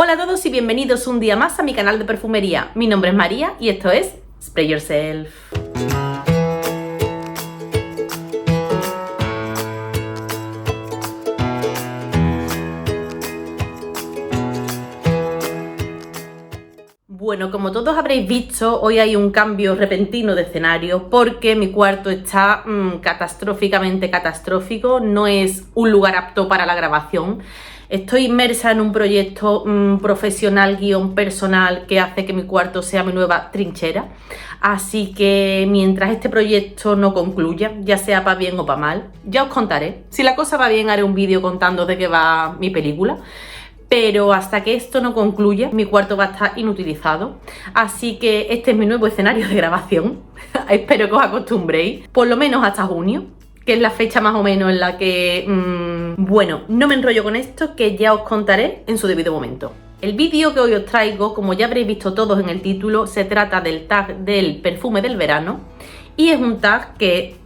Hola a todos y bienvenidos un día más a mi canal de perfumería. Mi nombre es María y esto es Spray Yourself. Bueno, como todos habréis visto, hoy hay un cambio repentino de escenario porque mi cuarto está catastróficamente catastrófico, no es un lugar apto para la grabación. Estoy inmersa en un proyecto profesional personal que hace que mi cuarto sea mi nueva trinchera. Así que mientras este proyecto no concluya, ya sea para bien o para mal, ya os contaré. Si la cosa va bien, haré un vídeo contando de qué va mi película. Pero hasta que esto no concluya, mi cuarto va a estar inutilizado. Así que este es mi nuevo escenario de grabación. Espero que os acostumbréis, por lo menos hasta junio, que es la fecha más o menos en la que... Bueno, no me enrollo con esto, que ya os contaré en su debido momento. El vídeo que hoy os traigo, como ya habréis visto todos en el título, se trata del tag del perfume del verano. Y es un tag que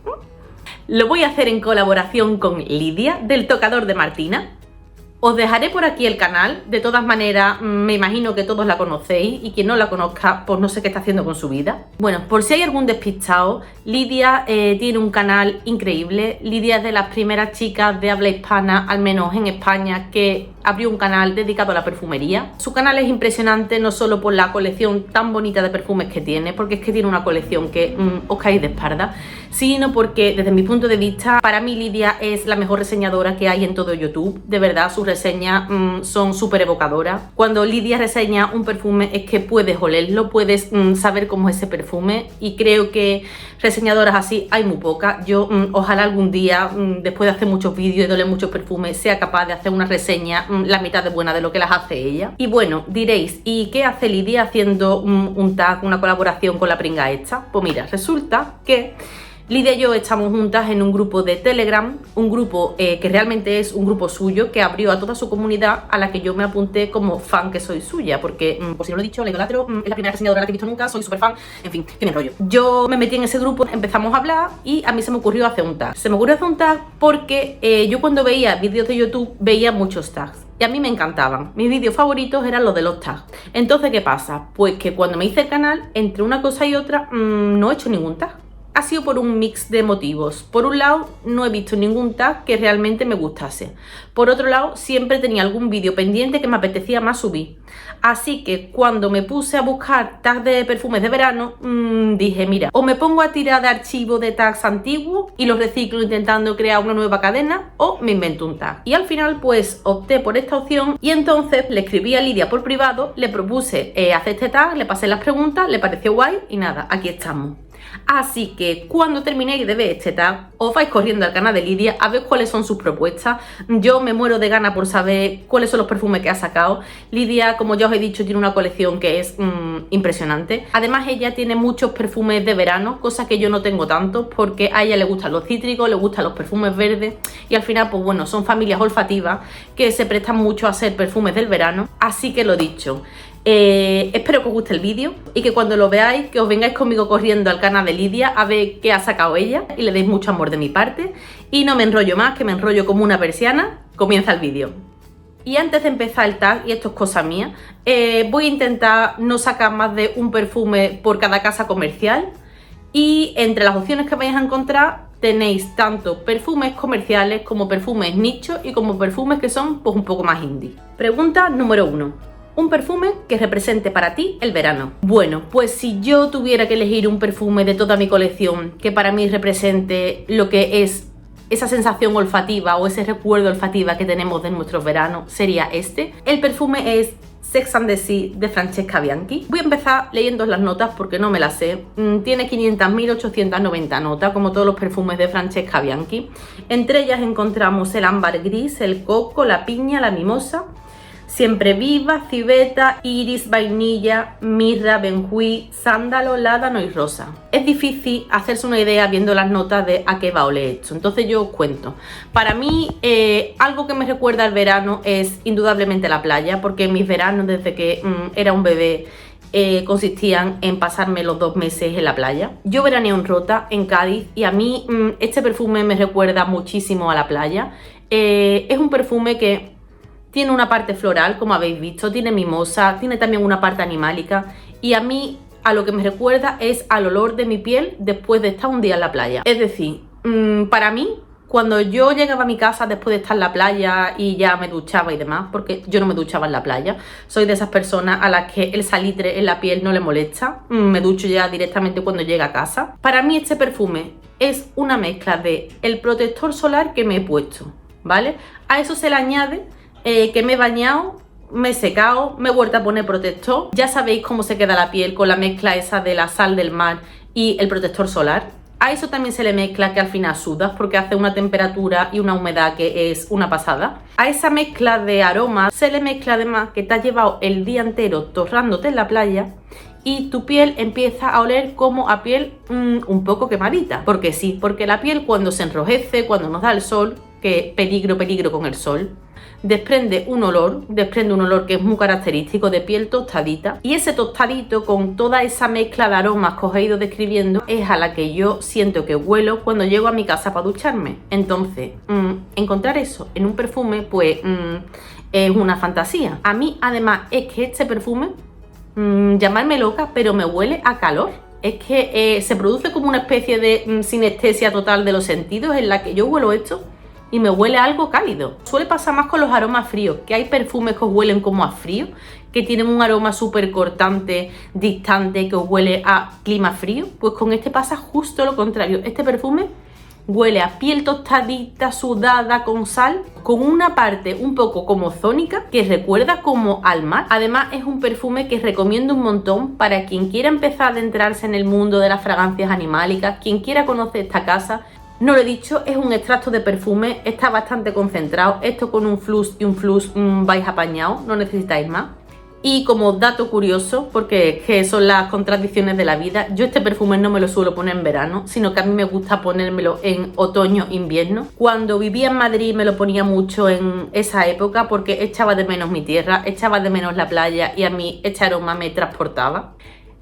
lo voy a hacer en colaboración con Lidia, del Tocador de Martina. Os dejaré por aquí el canal, de todas maneras me imagino que todos la conocéis y quien no la conozca pues no sé qué está haciendo con su vida. Bueno, por si hay algún despistado, Lidia tiene un canal increíble. Lidia es de las primeras chicas de habla hispana, al menos en España, que abrió un canal dedicado a la perfumería. Su canal es impresionante no solo por la colección tan bonita de perfumes que tiene, porque es que tiene una colección que os caéis de espalda, sino porque desde mi punto de vista, para mí Lidia es la mejor reseñadora que hay en todo YouTube. De verdad, sus reseñas son súper evocadoras. Cuando Lidia reseña un perfume es que puedes olerlo, puedes saber cómo es ese perfume, y creo que reseñadoras así hay muy pocas. Yo ojalá algún día, después de hacer muchos vídeos y de oler muchos perfumes, sea capaz de hacer una reseña la mitad de buena de lo que las hace ella. Y bueno, diréis, ¿y qué hace Lidia haciendo un tag, una colaboración con la pringa esta? Pues mira, resulta que Lidia y yo estamos juntas en un grupo de Telegram, un grupo que realmente es un grupo suyo, que abrió a toda su comunidad, a la que yo me apunté como fan que soy suya, porque, por si no lo he dicho, la idolatro, es la primera reseñadora que he visto nunca, soy súper fan, en fin, que me enrollo. Yo me metí en ese grupo, empezamos a hablar y a mí se me ocurrió hacer un tag. Se me ocurrió hacer un tag porque yo cuando veía vídeos de YouTube veía muchos tags. Y a mí me encantaban. Mis vídeos favoritos eran los de los tags. Entonces, ¿qué pasa? Pues que cuando me hice el canal, entre una cosa y otra, no he hecho ningún tag. Ha sido por un mix de motivos. Por un lado, no he visto ningún tag que realmente me gustase. Por otro lado, siempre tenía algún vídeo pendiente que me apetecía más subir. Así que cuando me puse a buscar tags de perfumes de verano, dije, mira, o me pongo a tirar de archivos de tags antiguos y los reciclo intentando crear una nueva cadena, o me invento un tag. Y al final, pues, opté por esta opción y entonces le escribí a Lidia por privado, le propuse hacer este tag, le pasé las preguntas, le pareció guay y nada, aquí estamos. Así que cuando terminéis de ver este tag, os vais corriendo al canal de Lidia a ver cuáles son sus propuestas. Yo me muero de ganas por saber cuáles son los perfumes que ha sacado. Lidia, como ya os he dicho, tiene una colección que es impresionante. Además, ella tiene muchos perfumes de verano, cosa que yo no tengo tantos, porque a ella le gustan los cítricos, le gustan los perfumes verdes, y al final, pues bueno, son familias olfativas que se prestan mucho a hacer perfumes del verano. Así que lo dicho, espero que os guste el vídeo y que cuando lo veáis, que os vengáis conmigo corriendo al canal de Lidia a ver qué ha sacado ella y le deis mucho amor de mi parte. Y no me enrollo más, que me enrollo como una persiana. Comienza el vídeo. Y antes de empezar el tag, y esto es cosa mía, voy a intentar no sacar más de un perfume por cada casa comercial, y entre las opciones que vais a encontrar tenéis tanto perfumes comerciales como perfumes nicho y como perfumes que son pues un poco más indie. Pregunta número 1. Un perfume que represente para ti el verano. Bueno, pues si yo tuviera que elegir un perfume de toda mi colección que para mí represente lo que es esa sensación olfativa o ese recuerdo olfativa que tenemos de nuestros veranos, sería este. El perfume es Sex and the Sea de Francesca Bianchi. Voy a empezar leyendo las notas porque no me las sé. Tiene 500.890 notas, como todos los perfumes de Francesca Bianchi. Entre ellas encontramos el ámbar gris, el coco, la piña, la mimosa, siempre viva, civeta, iris, vainilla, mirra, benjuí, sándalo, ládano y rosa. Es difícil hacerse una idea viendo las notas de a qué va a oler esto, entonces yo os cuento. Para mí, algo que me recuerda al verano es indudablemente la playa, porque mis veranos desde que era un bebé consistían en pasarme los 2 meses en la playa. Yo veraneo en Rota, en Cádiz, y a mí este perfume me recuerda muchísimo a la playa. Es un perfume que tiene una parte floral, como habéis visto, tiene mimosa, tiene también una parte animálica, y a mí a lo que me recuerda es al olor de mi piel después de estar un día en la playa. Es decir, para mí, cuando yo llegaba a mi casa después de estar en la playa y ya me duchaba y demás, porque yo no me duchaba en la playa, soy de esas personas a las que el salitre en la piel no le molesta, me ducho ya directamente cuando llega a casa. Para mí este perfume es una mezcla de el protector solar que me he puesto, ¿vale? A eso se le añade que me he bañado, me he secado, me he vuelto a poner protector. Ya sabéis cómo se queda la piel con la mezcla esa de la sal del mar y el protector solar. A eso también se le mezcla que al final sudas porque hace una temperatura y una humedad que es una pasada. A esa mezcla de aromas se le mezcla además que te has llevado el día entero torrándote en la playa y tu piel empieza a oler como a piel un poco quemadita. Porque sí, porque la piel cuando se enrojece, cuando nos da el sol, que peligro con el sol, desprende un olor que es muy característico de piel tostadita, y ese tostadito con toda esa mezcla de aromas que os he ido describiendo es a la que yo siento que huelo cuando llego a mi casa para ducharme. Entonces, encontrar eso en un perfume pues es una fantasía. A mí además es que este perfume, llamarme loca, pero me huele a calor. Es que se produce como una especie de sinestesia total de los sentidos en la que yo huelo esto y me huele a algo cálido. Suele pasar más con los aromas fríos, que hay perfumes que os huelen como a frío, que tienen un aroma súper cortante, distante, que os huele a clima frío. Pues con este pasa justo lo contrario. Este perfume huele a piel tostadita, sudada, con sal, con una parte un poco como ozónica, que recuerda como al mar. Además es un perfume que recomiendo un montón para quien quiera empezar a adentrarse en el mundo de las fragancias animálicas, quien quiera conocer esta casa. No lo he dicho, es un extracto de perfume, está bastante concentrado. Esto con un flus y un flus vais apañados, no necesitáis más. Y como dato curioso, porque es que son las contradicciones de la vida, yo este perfume no me lo suelo poner en verano, sino que a mí me gusta ponérmelo en otoño, invierno. Cuando vivía en Madrid me lo ponía mucho en esa época porque echaba de menos mi tierra, echaba de menos la playa y a mí este aroma me transportaba.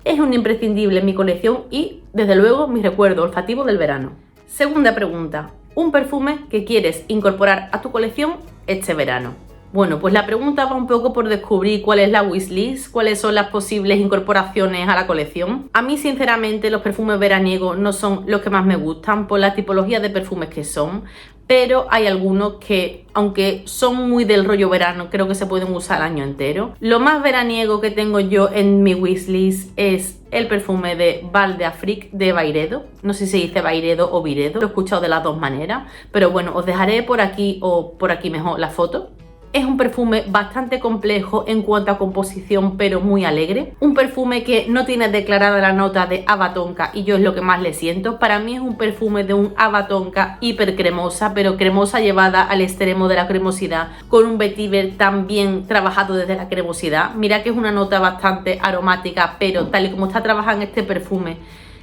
Es un imprescindible en mi colección y, desde luego, mi recuerdo olfativo del verano. Segunda pregunta, un perfume que quieres incorporar a tu colección este verano. Bueno, pues la pregunta va un poco por descubrir cuál es la wishlist, cuáles son las posibles incorporaciones a la colección. A mí, sinceramente, los perfumes veraniegos no son los que más me gustan por la tipología de perfumes que son, pero hay algunos que, aunque son muy del rollo verano, creo que se pueden usar el año entero. Lo más veraniego que tengo yo en mi wishlist es el perfume de Val d'Afrique de Byredo. No sé si se dice Byredo o Byredo, lo he escuchado de las dos maneras, pero bueno, os dejaré por aquí o por aquí mejor la foto. Es un perfume bastante complejo en cuanto a composición, pero muy alegre. Un perfume que no tiene declarada la nota de haba tonka y yo es lo que más le siento. Para mí es un perfume de un haba tonka hiper cremosa, pero cremosa llevada al extremo de la cremosidad, con un vetiver también trabajado desde la cremosidad. Mira que es una nota bastante aromática, pero tal y como está trabajado en este perfume,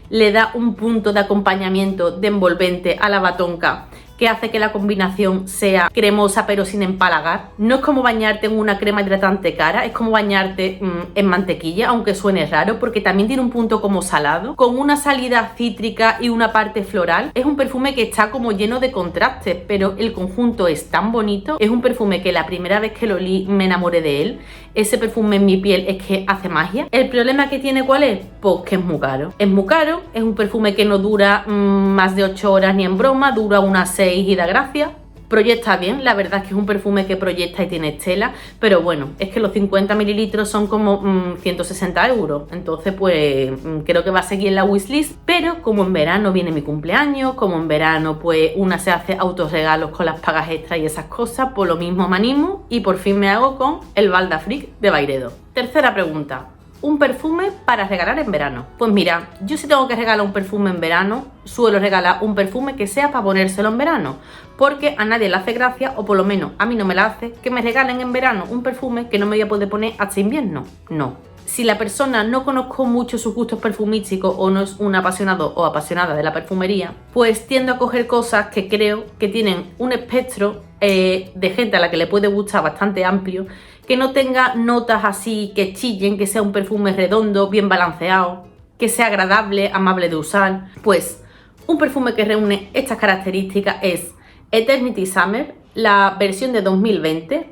le da un punto de acompañamiento de envolvente a la haba tonka que hace que la combinación sea cremosa pero sin empalagar. No es como bañarte en una crema hidratante cara, es como bañarte en mantequilla, aunque suene raro, porque también tiene un punto como salado, con una salida cítrica y una parte floral. Es un perfume que está como lleno de contrastes, pero el conjunto es tan bonito. Es un perfume que la primera vez que lo olí me enamoré de él. Ese perfume en mi piel es que hace magia. ¿El problema que tiene cuál es? Pues que es muy caro. Es muy caro, es un perfume que no dura más de 8 horas ni en broma, dura unas 6 y da gracia. Proyecta bien, la verdad es que es un perfume que proyecta y tiene estela, pero bueno, es que los 50 mililitros son como 160 euros, entonces pues creo que va a seguir en la wishlist, pero como en verano viene mi cumpleaños, como en verano pues una se hace autorregalos con las pagas extras y esas cosas, por lo mismo me animo y por fin me hago con el Val d'Afrique de Byredo. Tercera pregunta. Un perfume para regalar en verano. Pues mira, yo si tengo que regalar un perfume en verano, suelo regalar un perfume que sea para ponérselo en verano, porque a nadie le hace gracia, o por lo menos a mí no me la hace, que me regalen en verano un perfume que no me voy a poder poner hasta invierno. No. Si la persona no conozco mucho sus gustos perfumísticos o no es un apasionado o apasionada de la perfumería, pues tiendo a coger cosas que creo que tienen un espectro de gente a la que le puede gustar bastante amplio, que no tenga notas así que chillen, que sea un perfume redondo, bien balanceado, que sea agradable, amable de usar. Pues un perfume que reúne estas características es Eternity Summer, la versión de 2020.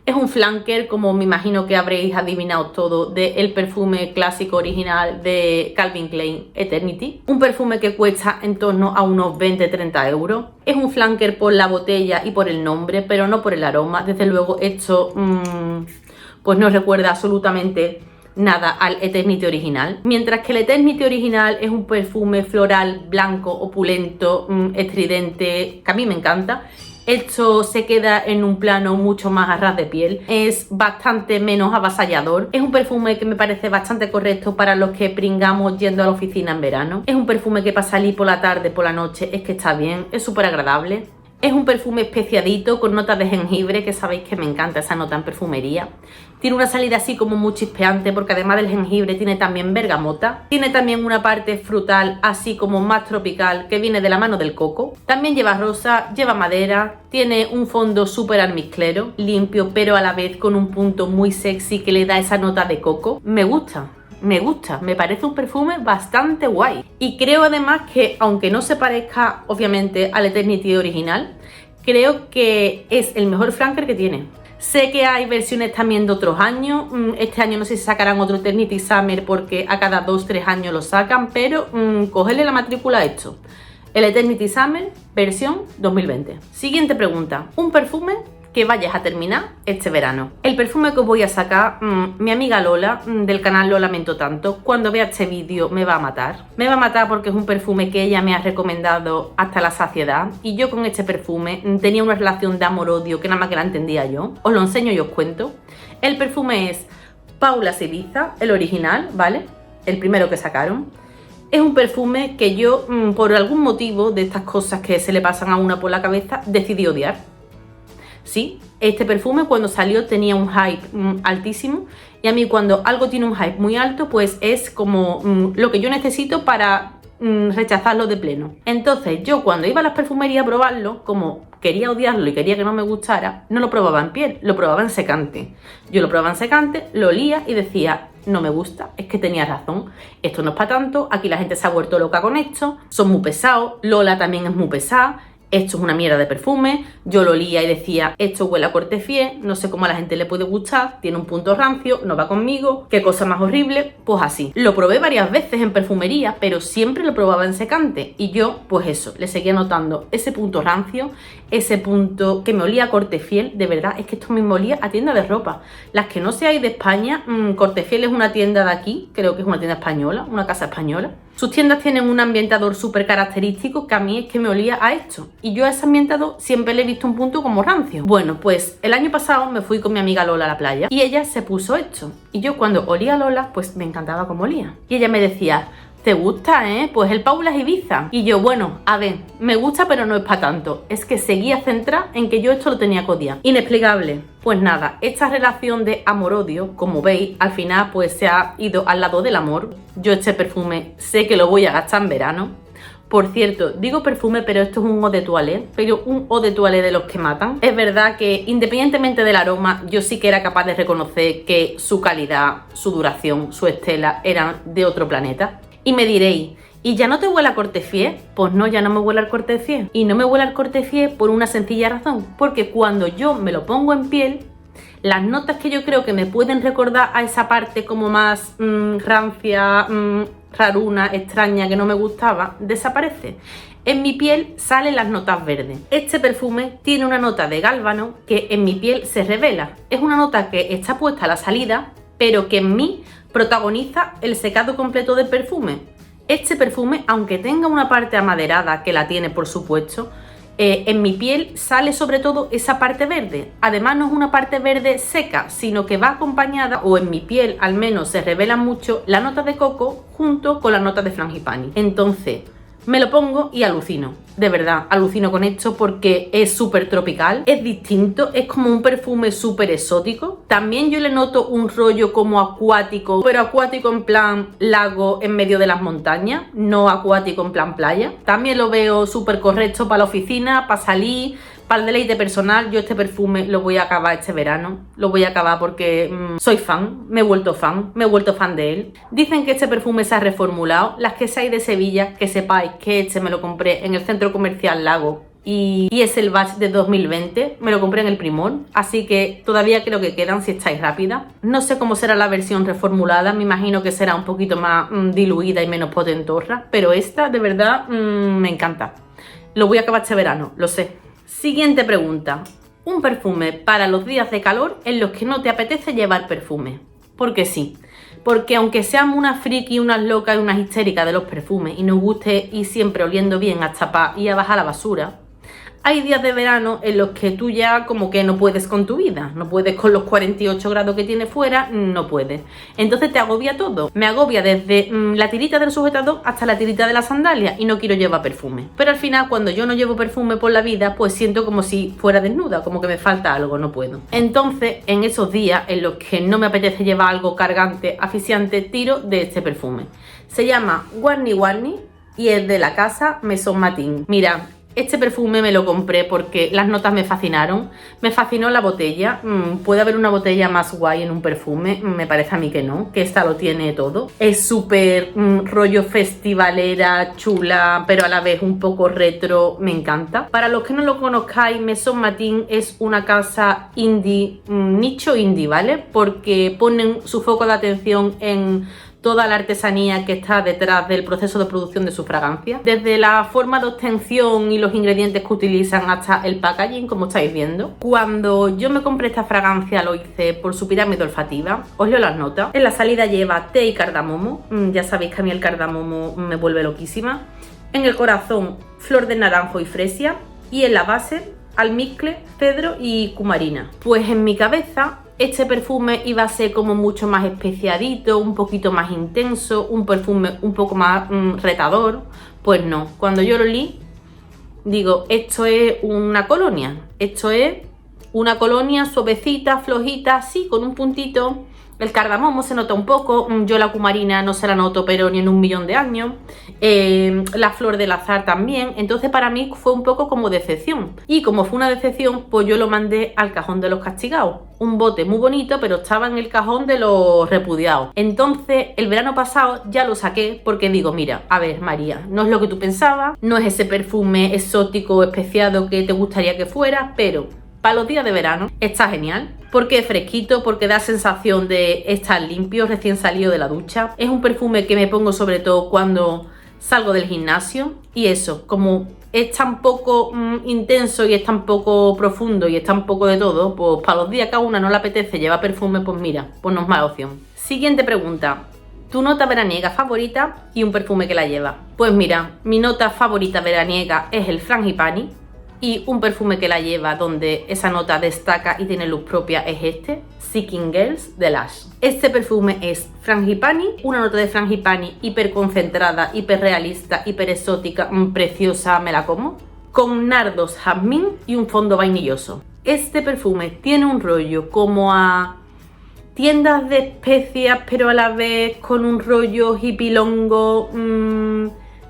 Es un flanker, como me imagino que habréis adivinado todo, del perfume clásico original de Calvin Klein Eternity. Un perfume que cuesta en torno a unos 20-30 euros. Es un flanker por la botella y por el nombre, pero no por el aroma. Desde luego esto pues no recuerda absolutamente nada al Eternity original. Mientras que el Eternity original es un perfume floral, blanco, opulento, estridente, que a mí me encanta. Esto se queda en un plano mucho más a ras de piel, es bastante menos avasallador, es un perfume que me parece bastante correcto para los que pringamos yendo a la oficina en verano, es un perfume que para salir por la tarde, por la noche, es que está bien, es súper agradable. Es un perfume especiadito con notas de jengibre, que sabéis que me encanta esa nota en perfumería. Tiene una salida así como muy chispeante porque además del jengibre tiene también bergamota. Tiene también una parte frutal así como más tropical que viene de la mano del coco. También lleva rosa, lleva madera, tiene un fondo súper almizclero, limpio pero a la vez con un punto muy sexy que le da esa nota de coco. Me gusta, me parece un perfume bastante guay. Y creo además que, aunque no se parezca obviamente al Eternity original, creo que es el mejor flanker que tiene. Sé que hay versiones también de otros años, este año no sé si sacarán otro Eternity Summer porque a cada 2-3 años lo sacan, pero cogerle la matrícula a esto. El Eternity Summer versión 2020. Siguiente pregunta, un perfume que vayas a terminar este verano. El perfume que os voy a sacar, mi amiga Lola, del canal Lo Lamento Tanto, cuando vea este vídeo me va a matar. Me va a matar porque es un perfume que ella me ha recomendado hasta la saciedad y yo con este perfume tenía una relación de amor-odio que nada más que la entendía yo. Os lo enseño y os cuento. El perfume es Paula Ibiza, el original, ¿vale? El primero que sacaron. Es un perfume que yo, por algún motivo de estas cosas que se le pasan a una por la cabeza, decidí odiar. Sí, este perfume cuando salió tenía un hype altísimo y a mí cuando algo tiene un hype muy alto pues es como lo que yo necesito para rechazarlo de pleno. Entonces yo cuando iba a las perfumerías a probarlo, como quería odiarlo y quería que no me gustara, no lo probaba en piel, lo probaba en secante. Yo lo probaba en secante, lo olía y decía, no me gusta, es que tenía razón, esto no es para tanto, aquí la gente se ha vuelto loca con esto, son muy pesados, Lola también es muy pesada. Esto es una mierda de perfume, yo lo olía y decía, esto huele a Cortefié, no sé cómo a la gente le puede gustar, tiene un punto rancio, no va conmigo, qué cosa más horrible, pues así. Lo probé varias veces en perfumería, pero siempre lo probaba en secante y yo, pues eso, le seguía notando ese punto rancio, ese punto que me olía a Cortefiel, de verdad, es que esto me olía a tienda de ropa. Las que no seáis de España, Cortefiel es una tienda de aquí, creo que es una tienda española, una casa española. Sus tiendas tienen un ambientador súper característico que a mí es que me olía a esto. Y yo a ese ambientador siempre le he visto un punto como rancio. Bueno, pues el año pasado me fui con mi amiga Lola a la playa y ella se puso esto. Y yo cuando olía a Lola, pues me encantaba como olía. Y ella me decía, ¿te gusta, Pues el Paula Ibiza. Y yo, bueno, a ver, me gusta pero no es para tanto. Es que seguía centrada en que yo esto lo tenía que odiar. Inexplicable. Pues nada, esta relación de amor-odio, como veis, al final pues se ha ido al lado del amor. Yo este perfume sé que lo voy a gastar en verano. Por cierto, digo perfume, pero esto es un eau de toilette, pero un eau de toilette de los que matan. Es verdad que independientemente del aroma, yo sí que era capaz de reconocer que su calidad, su duración, su estela eran de otro planeta. Y me diréis, ¿y ya no te huele a Cortefié? Pues no, ya no me huele al Cortefié. Y no me huele al Cortefié por una sencilla razón, porque cuando yo me lo pongo en piel, las notas que yo creo que me pueden recordar a esa parte como más rancia, raruna, extraña, que no me gustaba, desaparece. En mi piel salen las notas verdes. Este perfume tiene una nota de gálbano que en mi piel se revela. Es una nota que está puesta a la salida, pero que en mí protagoniza el secado completo del perfume. Este perfume, aunque tenga una parte amaderada, que la tiene por supuesto, en mi piel sale sobre todo esa parte verde. Además no es una parte verde seca, sino que va acompañada, o en mi piel al menos se revela mucho, la nota de coco junto con la nota de frangipani. Entonces me lo pongo y alucino, de verdad, alucino con esto porque es súper tropical, es distinto, es como un perfume súper exótico. También yo le noto un rollo como acuático, pero acuático en plan lago en medio de las montañas, no acuático en plan playa. También lo veo súper correcto para la oficina, para salir, para el deleite personal. Yo este perfume lo voy a acabar este verano, lo voy a acabar porque soy fan, me he vuelto fan de él. Dicen que este perfume se ha reformulado. Las que seáis de Sevilla, que sepáis que este me lo compré en el centro comercial Lago y es el batch de 2020. Me lo compré en el Primor, así que todavía creo que quedan si estáis rápida. No sé cómo será la versión reformulada, me imagino que será un poquito más diluida y menos potentorra, pero esta de verdad me encanta. Lo voy a acabar este verano, lo sé. Siguiente pregunta. Un perfume para los días de calor en los que no te apetece llevar perfume. Porque sí. Porque aunque seamos unas friki, unas locas y unas histéricas de los perfumes y nos guste ir siempre oliendo bien hasta para ir a bajar la basura, hay días de verano en los que tú ya como que no puedes con tu vida, no puedes con los 48 grados que tiene fuera, no puedes. Entonces te agobia todo. Me agobia desde la tirita del sujetador hasta la tirita de la sandalia y no quiero llevar perfume. Pero al final cuando yo no llevo perfume por la vida, pues siento como si fuera desnuda, como que me falta algo, no puedo. Entonces en esos días en los que no me apetece llevar algo cargante, asfixiante, tiro de este perfume. Se llama Warni Warni y es de la casa Maison Martin. Mira, este perfume me lo compré porque las notas me fascinaron. Me fascinó la botella. ¿Puede haber una botella más guay en un perfume? Me parece a mí que no, que esta lo tiene todo. Es súper rollo festivalera, chula, pero a la vez un poco retro. Me encanta. Para los que no lo conozcáis, Maison Martin es una casa indie, nicho indie, ¿vale? Porque ponen su foco de atención en toda la artesanía que está detrás del proceso de producción de su fragancia, desde la forma de obtención y los ingredientes que utilizan hasta el packaging, como estáis viendo. Cuando yo me compré esta fragancia lo hice por su pirámide olfativa. Os leo las notas. En la salida lleva té y cardamomo, ya sabéis que a mí el cardamomo me vuelve loquísima. En el corazón, flor de naranjo y fresia, y en la base, almizcle, cedro y cumarina. Pues en mi cabeza este perfume iba a ser como mucho más especiadito, un poquito más intenso, un perfume un poco más retador. Pues no, cuando yo lo olí, digo, esto es una colonia. Esto es una colonia suavecita, flojita, así, con un puntito. El cardamomo se nota un poco, yo la cumarina no se la noto pero ni en un millón de años, la flor del azar también. Entonces para mí fue un poco como decepción, y como fue una decepción pues yo lo mandé al cajón de los castigados. Un bote muy bonito pero estaba en el cajón de los repudiados. Entonces el verano pasado ya lo saqué porque digo, mira, a ver María, no es lo que tú pensabas, no es ese perfume exótico especiado que te gustaría que fuera, pero para los días de verano está genial, porque es fresquito, porque da sensación de estar limpio, recién salido de la ducha. Es un perfume que me pongo sobre todo cuando salgo del gimnasio, y eso, como es tan poco intenso y es tan poco profundo y es tan poco de todo, pues para los días que a una no le apetece llevar perfume, pues mira, pues no es mala opción. Siguiente pregunta. ¿Tu nota veraniega favorita y un perfume que la lleva? Pues mira, mi nota favorita veraniega es el Frangipani, y un perfume que la lleva donde esa nota destaca y tiene luz propia es este, Seeking Girls de Lush. Este perfume es Frangipani, una nota de Frangipani hiper concentrada, hiper realista, hiper exótica, preciosa, me la como, con nardos jazmín y un fondo vainilloso. Este perfume tiene un rollo como a tiendas de especias, pero a la vez con un rollo hippilongo,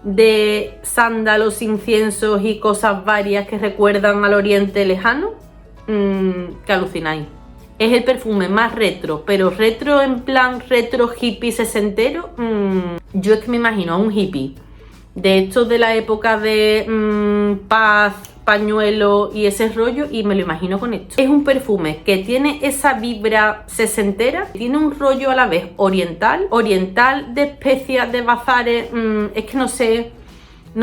de sándalos, inciensos y cosas varias que recuerdan al oriente lejano, que alucináis. Es el perfume más retro, pero retro en plan retro hippie sesentero. Yo es que me imagino a un hippie de estos de la época de paz, pañuelo y ese rollo, y me lo imagino con esto. Es un perfume que tiene esa vibra sesentera, tiene un rollo a la vez oriental de especias, de bazares, es que no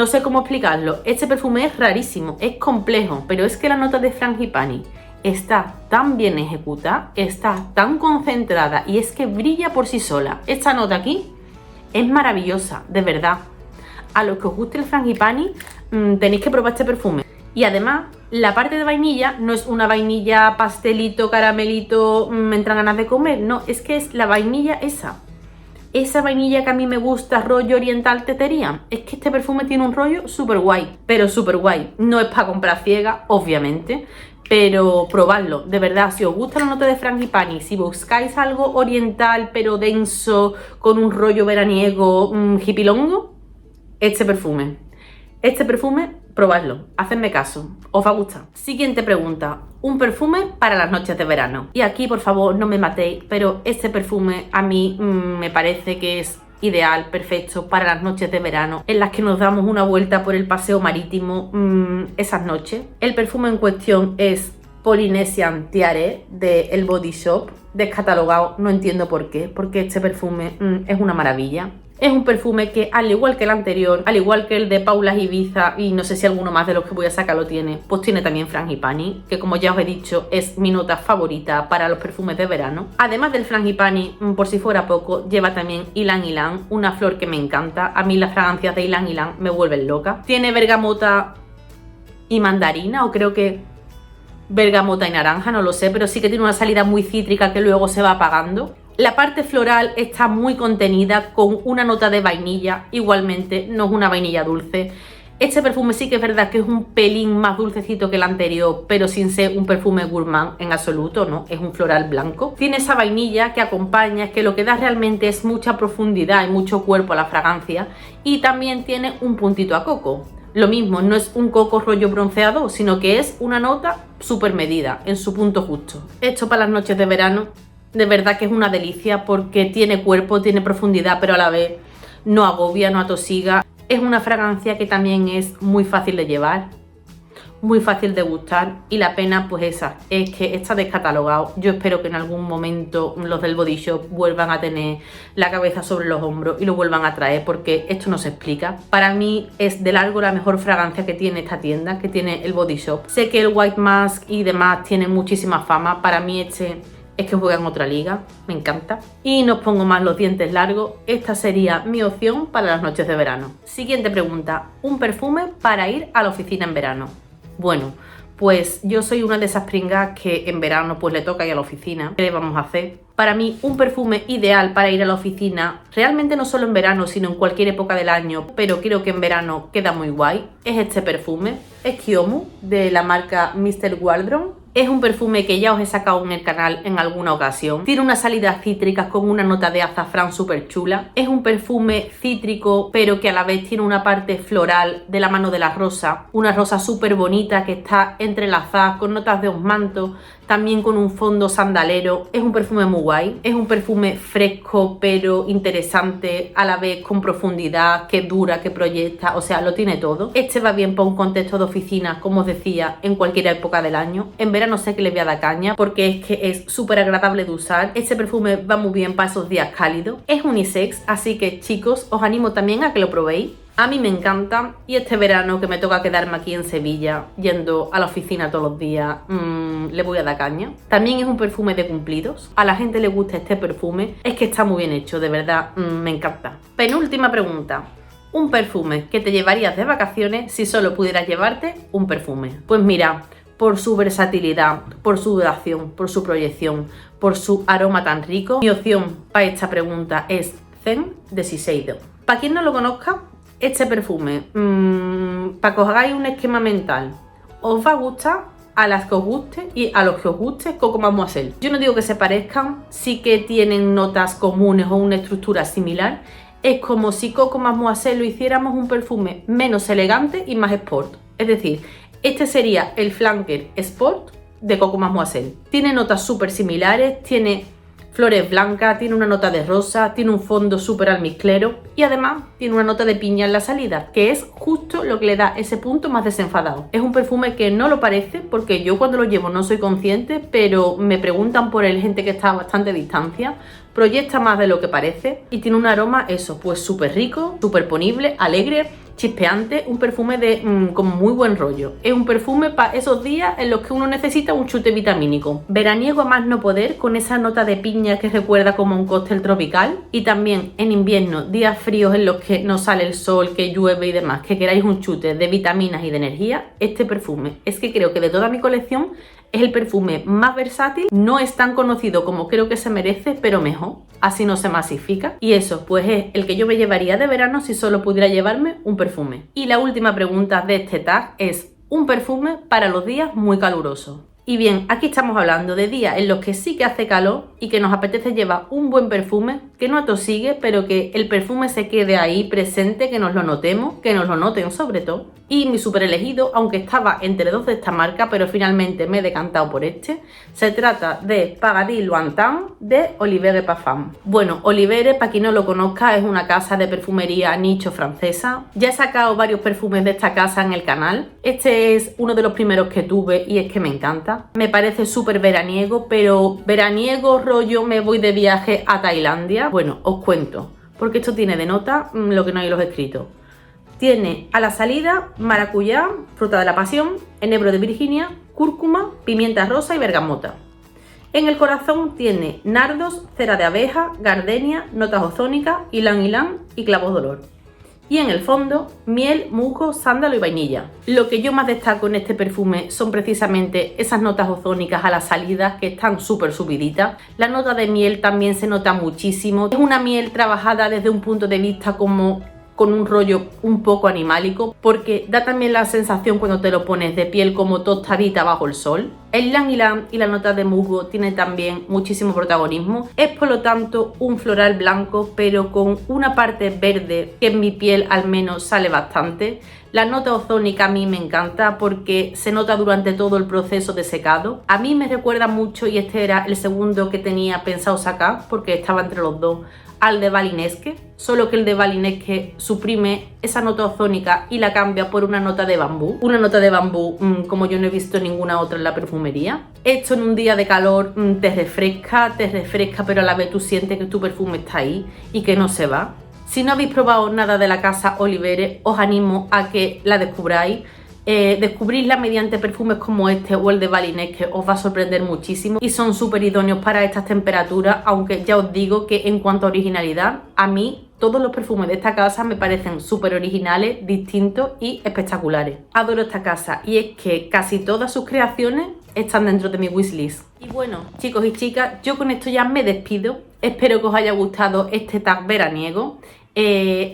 sé cómo explicarlo. Este perfume es rarísimo, es complejo, pero es que la nota de Frangipani está tan bien ejecutada, está tan concentrada y es que brilla por sí sola. Esta nota aquí es maravillosa, de verdad. A los que os guste el Frangipani tenéis que probar este perfume. Y además, la parte de vainilla no es una vainilla pastelito, caramelito, me entran ganas de comer. No, es que es la vainilla esa. Esa vainilla que a mí me gusta, rollo oriental tetería. Es que este perfume tiene un rollo súper guay, pero súper guay. No es para comprar ciega, obviamente, pero probadlo, de verdad. Si os gusta la nota de Frangipani, si buscáis algo oriental pero denso, con un rollo veraniego, hippilongo, este perfume, probadlo, hacedme caso, os va a gustar. Siguiente pregunta. Un perfume para las noches de verano. Y aquí, por favor, no me matéis, pero este perfume a mí me parece que es ideal, perfecto para las noches de verano en las que nos damos una vuelta por el paseo marítimo esas noches. El perfume en cuestión es Polynesian Tiare de El Body Shop, descatalogado, no entiendo por qué, porque este perfume es una maravilla. Es un perfume que, al igual que el anterior, al igual que el de Paula Ibiza y no sé si alguno más de los que voy a sacar lo tiene, pues tiene también Frangipani, que como ya os he dicho es mi nota favorita para los perfumes de verano. Además del Frangipani, por si fuera poco, lleva también Ylang Ylang, una flor que me encanta. A mí las fragancias de Ylang Ylang me vuelven loca. Tiene bergamota y mandarina, o creo que bergamota y naranja, no lo sé, pero sí que tiene una salida muy cítrica que luego se va apagando. La parte floral está muy contenida con una nota de vainilla, igualmente no es una vainilla dulce. Este perfume sí que es verdad que es un pelín más dulcecito que el anterior, pero sin ser un perfume gourmand en absoluto, ¿no? Es un floral blanco. Tiene esa vainilla que acompaña, que lo que da realmente es mucha profundidad y mucho cuerpo a la fragancia, y también tiene un puntito a coco. Lo mismo, no es un coco rollo bronceado, sino que es una nota súper medida, en su punto justo. Esto para las noches de verano de verdad que es una delicia porque tiene cuerpo, tiene profundidad, pero a la vez no agobia, no atosiga. Es una fragancia que también es muy fácil de llevar, muy fácil de gustar, y la pena pues esa, es que está descatalogado. Yo espero que en algún momento los del Body Shop vuelvan a tener la cabeza sobre los hombros y lo vuelvan a traer, porque esto no se explica. Para mí es de largo la mejor fragancia que tiene esta tienda, que tiene el Body Shop. Sé que el White Mask y demás tienen muchísima fama, para mí este es que juega en otra liga, me encanta. Y no os pongo más los dientes largos, esta sería mi opción para las noches de verano. Siguiente pregunta, un perfume para ir a la oficina en verano. Bueno, pues yo soy una de esas pringas que en verano pues le toca ir a la oficina. ¿Qué le vamos a hacer? Para mí un perfume ideal para ir a la oficina, realmente no solo en verano sino en cualquier época del año, pero creo que en verano queda muy guay, es este perfume. Es Kiomu de la marca Mr. Wardrobe. Es un perfume que ya os he sacado en el canal en alguna ocasión. Tiene unas salidas cítricas con una nota de azafrán súper chula. Es un perfume cítrico, pero que a la vez tiene una parte floral de la mano de la rosa. Una rosa súper bonita que está entrelazada con notas de osmanto, también con un fondo sandalero. Es un perfume muy guay. Es un perfume fresco, pero interesante, a la vez con profundidad, que dura, que proyecta, o sea, lo tiene todo. Este va bien para un contexto de oficina, como os decía, en cualquier época del año. En verano sé que le voy a dar caña porque es que es súper agradable de usar. Este perfume va muy bien para esos días cálidos. Es unisex, así que chicos, os animo también a que lo probéis. A mí me encanta, y este verano que me toca quedarme aquí en Sevilla yendo a la oficina todos los días, le voy a dar caña. También es un perfume de cumplidos. A la gente le gusta este perfume, es que está muy bien hecho, de verdad, me encanta. Penúltima pregunta. Un perfume que te llevarías de vacaciones si solo pudieras llevarte un perfume. Pues mira, por su versatilidad, por su duración, por su proyección, por su aroma tan rico, mi opción para esta pregunta es Zen de Shiseido. Para quien no lo conozca, este perfume, para que os hagáis un esquema mental, os va a gustar a las que os guste y a los que os guste Coco Mademoiselle. Yo no digo que se parezcan, sí que tienen notas comunes o una estructura similar. Es como si Coco Mademoiselle lo hiciéramos un perfume menos elegante y más sport. Es decir, este sería el flanker sport de Coco Mademoiselle. Tiene notas súper similares, tiene flores blancas, tiene una nota de rosa, tiene un fondo súper almizclero y además tiene una nota de piña en la salida, que es justo lo que le da ese punto más desenfadado. Es un perfume que no lo parece porque yo cuando lo llevo no soy consciente, pero me preguntan por él gente que está a bastante distancia. Proyecta más de lo que parece y tiene un aroma, eso, pues súper rico, súper ponible, alegre, chispeante, un perfume de con muy buen rollo. Es un perfume para esos días en los que uno necesita un chute vitamínico. Veraniego a más no poder, con esa nota de piña que recuerda como un cóctel tropical. Y también en invierno, días fríos en los que no sale el sol, que llueve y demás, que queráis un chute de vitaminas y de energía, este perfume es que creo que de toda mi colección es el perfume más versátil, no es tan conocido como creo que se merece, pero mejor, así no se masifica. Y eso, pues es el que yo me llevaría de verano si solo pudiera llevarme un perfume. Y la última pregunta de este tag es un perfume para los días muy calurosos. Y bien, aquí estamos hablando de días en los que sí que hace calor y que nos apetece llevar un buen perfume que no atosigue, pero que el perfume se quede ahí presente, que nos lo notemos, que nos lo noten sobre todo. Y mi súper elegido, aunque estaba entre dos de esta marca, pero finalmente me he decantado por este, se trata de Paradis Lointain de Olivere Parfum. Bueno, Olivere, para quien no lo conozca, es una casa de perfumería nicho francesa. Ya he sacado varios perfumes de esta casa en el canal. Este es uno de los primeros que tuve y es que me encanta. Me parece súper veraniego, pero veraniego rollo me voy de viaje a Tailandia. Bueno, os cuento, porque esto tiene de nota lo que no hay en los escritos. Tiene a la salida maracuyá, fruta de la pasión, enebro de Virginia, cúrcuma, pimienta rosa y bergamota. En el corazón tiene nardos, cera de abeja, gardenia, notas ozónicas, ylang ylang y clavos de olor. Y en el fondo, miel, musgo, sándalo y vainilla. Lo que yo más destaco en este perfume son precisamente esas notas ozónicas a la salida que están súper subiditas. La nota de miel también se nota muchísimo. Es una miel trabajada desde un punto de vista como con un rollo un poco animálico, porque da también la sensación cuando te lo pones de piel como tostadita bajo el sol. El ylang ylang y la nota de musgo tiene también muchísimo protagonismo. Es por lo tanto un floral blanco, pero con una parte verde que en mi piel al menos sale bastante. La nota ozónica a mí me encanta porque se nota durante todo el proceso de secado. A mí me recuerda mucho, y este era el segundo que tenía pensado sacar porque estaba entre los dos, al de Balinesque, solo que el de Balinesque suprime esa nota ozónica y la cambia por una nota de bambú. Una nota de bambú como yo no he visto ninguna otra en la perfumería. Esto en un día de calor te refresca, pero a la vez tú sientes que tu perfume está ahí y que no se va. Si no habéis probado nada de la casa Olivere, os animo a que la descubráis. Descubrirla mediante perfumes como este o el de Balinesque os va a sorprender muchísimo y son súper idóneos para estas temperaturas, aunque ya os digo que en cuanto a originalidad, a mí todos los perfumes de esta casa me parecen súper originales, distintos y espectaculares. Adoro esta casa y es que casi todas sus creaciones están dentro de mi wishlist. Y bueno, chicos y chicas, yo con esto ya me despido. Espero que os haya gustado este tag veraniego.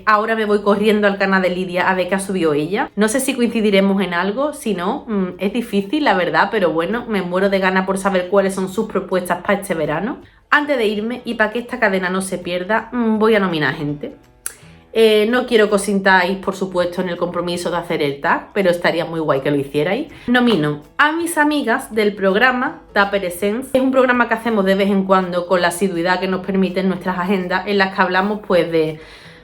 Ahora me voy corriendo al canal de Lidia a ver qué ha subido ella. No sé si coincidiremos en algo, si no, es difícil la verdad, pero bueno, me muero de ganas por saber cuáles son sus propuestas para este verano. Antes de irme y para que esta cadena no se pierda, voy a nominar gente. No quiero que os sintáis, por supuesto, en el compromiso de hacer el tag, pero estaría muy guay que lo hicierais. Nomino a mis amigas del programa Tupper Essence. Es un programa que hacemos de vez en cuando con la asiduidad que nos permiten nuestras agendas, en las que hablamos pues de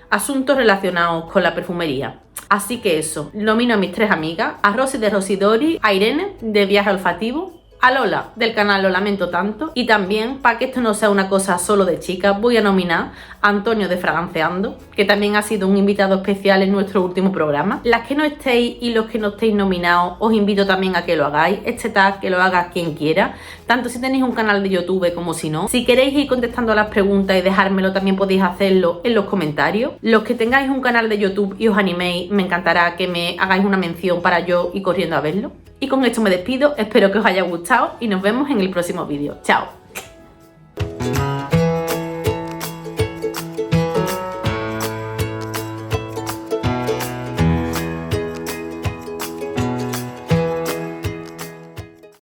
asuntos relacionados con la perfumería. Así que eso, nomino a mis tres amigas, a Rosy de Rosidori, a Irene de Viaje Olfativo, a Lola del canal Lo Lamento Tanto, y también, para que esto no sea una cosa solo de chicas, voy a nominar a Antonio de Fraganciando, que también ha sido un invitado especial en nuestro último programa. Las que no estéis y los que no estéis nominados, os invito también a que lo hagáis. Este tag que lo haga quien quiera, tanto si tenéis un canal de YouTube como si no. Si queréis ir contestando a las preguntas y dejármelo, también podéis hacerlo en los comentarios. Los que tengáis un canal de YouTube y os animéis, me encantará que me hagáis una mención para yo ir corriendo a verlo. Y con esto me despido, espero que os haya gustado y nos vemos en el próximo vídeo. ¡Chao!